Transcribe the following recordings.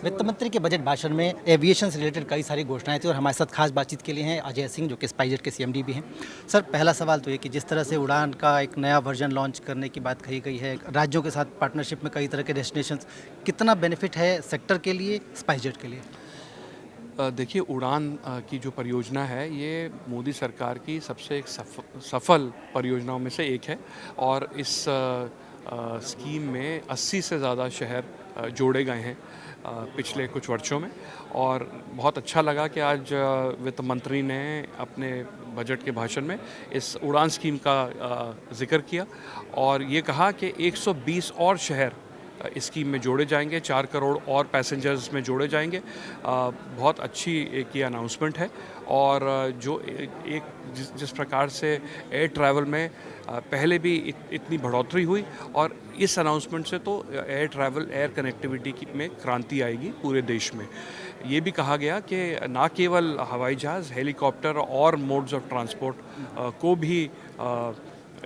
वित्त मंत्री के बजट भाषण में एविएशन से रिलेटेड कई सारी घोषणाएं थी और हमारे साथ खास बातचीत के लिए हैं अजय सिंह, जो कि स्पाइसजेट के सीएमडी भी हैं। सर, पहला सवाल तो ये कि जिस तरह से उड़ान का एक नया वर्जन लॉन्च करने की बात कही गई है, राज्यों के साथ पार्टनरशिप में कई तरह के डेस्टिनेशंस, कितना बेनिफिट है सेक्टर के लिए, स्पाइसजेट के लिए? देखिए, उड़ान की जो परियोजना है ये मोदी सरकार की सबसे एक सफल परियोजनाओं में से एक है और इस स्कीम में 80 से ज़्यादा शहर जोड़े गए हैं पिछले कुछ वर्षों में। और बहुत अच्छा लगा कि आज वित्त मंत्री ने अपने बजट के भाषण में इस उड़ान स्कीम का जिक्र किया और ये कहा कि 120 और शहर इस स्कीम में जोड़े जाएंगे, 4 करोड़ और पैसेंजर्स में जोड़े जाएंगे। बहुत अच्छी एक ये अनाउंसमेंट है। और जो एक जिस प्रकार से एयर ट्रैवल में पहले भी इतनी बढ़ोतरी हुई और इस अनाउंसमेंट से तो एयर ट्रैवल, एयर कनेक्टिविटी में क्रांति आएगी पूरे देश में। ये भी कहा गया कि ना केवल हवाई जहाज़, हेलीकॉप्टर और मोड्स ऑफ ट्रांसपोर्ट को भी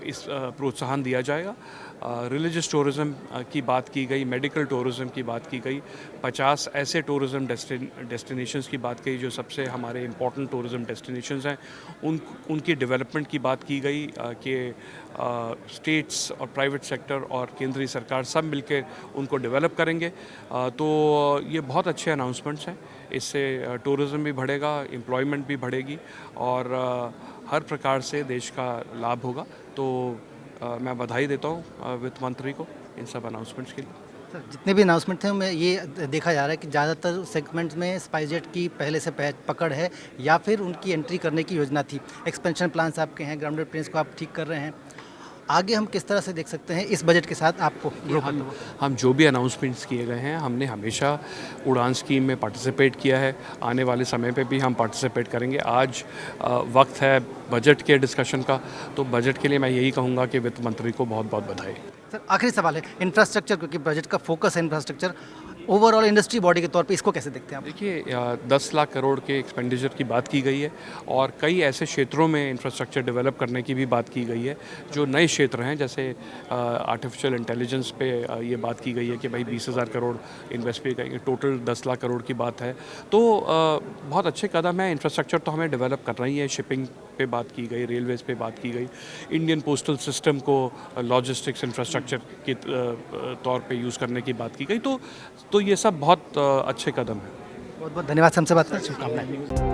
इस प्रोत्साहन दिया जाएगा। रिलीजियस टूरिज़्म की बात की गई, मेडिकल टूरिज़्म की बात की गई, 50 ऐसे टूरिज़्म डेस्टिनेशंस की बात की जो सबसे हमारे इम्पोर्टेंट टूरिज़्म डेस्टिनेशंस हैं, उनकी डेवलपमेंट की बात की गई कि स्टेट्स और प्राइवेट सेक्टर और केंद्रीय सरकार सब मिलकर उनको डेवलप करेंगे। तो ये बहुत अच्छे अनाउंसमेंट्स हैं। इससे टूरिज़्म भी बढ़ेगा, एम्प्लॉयमेंट भी बढ़ेगी और हर प्रकार से देश का लाभ होगा। तो मैं बधाई देता हूँ वित्त मंत्री को इन सब अनाउंसमेंट्स के लिए। सर, जितने भी अनाउंसमेंट थे उनमें ये देखा जा रहा है कि ज़्यादातर सेगमेंट्स में स्पाइसजेट की पहले से पकड़ है या फिर उनकी एंट्री करने की योजना थी। एक्सपेंशन प्लान्स आपके हैं, ग्राउंडेड प्लेन्स को आप ठीक कर रहे हैं। आगे हम किस तरह से देख सकते हैं इस बजट के साथ आपको ग्रो करते हुए? हम जो भी अनाउंसमेंट्स किए गए हैं, हमने हमेशा उड़ान स्कीम में पार्टिसिपेट किया है। आने वाले समय पे भी हम पार्टिसिपेट करेंगे। आज वक्त है बजट के डिस्कशन का, तो बजट के लिए मैं यही कहूँगा कि वित्त मंत्री को बहुत बहुत बधाई। सर, आखिरी सवाल है इंफ्रास्ट्रक्चर, क्योंकि बजट का फोकस है इंफ्रास्ट्रक्चर। ओवरऑल इंडस्ट्री बॉडी के तौर पे इसको कैसे देखते हैं आप? देखिए, 10 लाख करोड़ के एक्सपेंडिचर की बात की गई है और कई ऐसे क्षेत्रों में इंफ्रास्ट्रक्चर डेवलप करने की भी बात की गई है जो नए क्षेत्र हैं। जैसे आर्टिफिशियल इंटेलिजेंस पे ये बात की गई है कि भाई 20,000 करोड़ इन्वेस्ट भी करेंगे, टोटल 10 लाख करोड़ की बात है। तो बहुत अच्छे कदम है। इंफ्रास्ट्रक्चर तो हमें डेवलप करना ही है। शिपिंग पे बात की गई, रेलवेज़ पे बात की गई, इंडियन पोस्टल सिस्टम को लॉजिस्टिक्स इंफ्रास्ट्रक्चर के तौर पे यूज़ करने की बात की गई। तो ये सब बहुत अच्छे कदम हैं। बहुत बहुत धन्यवाद, हमसे बात करें, शुभकामनाएं।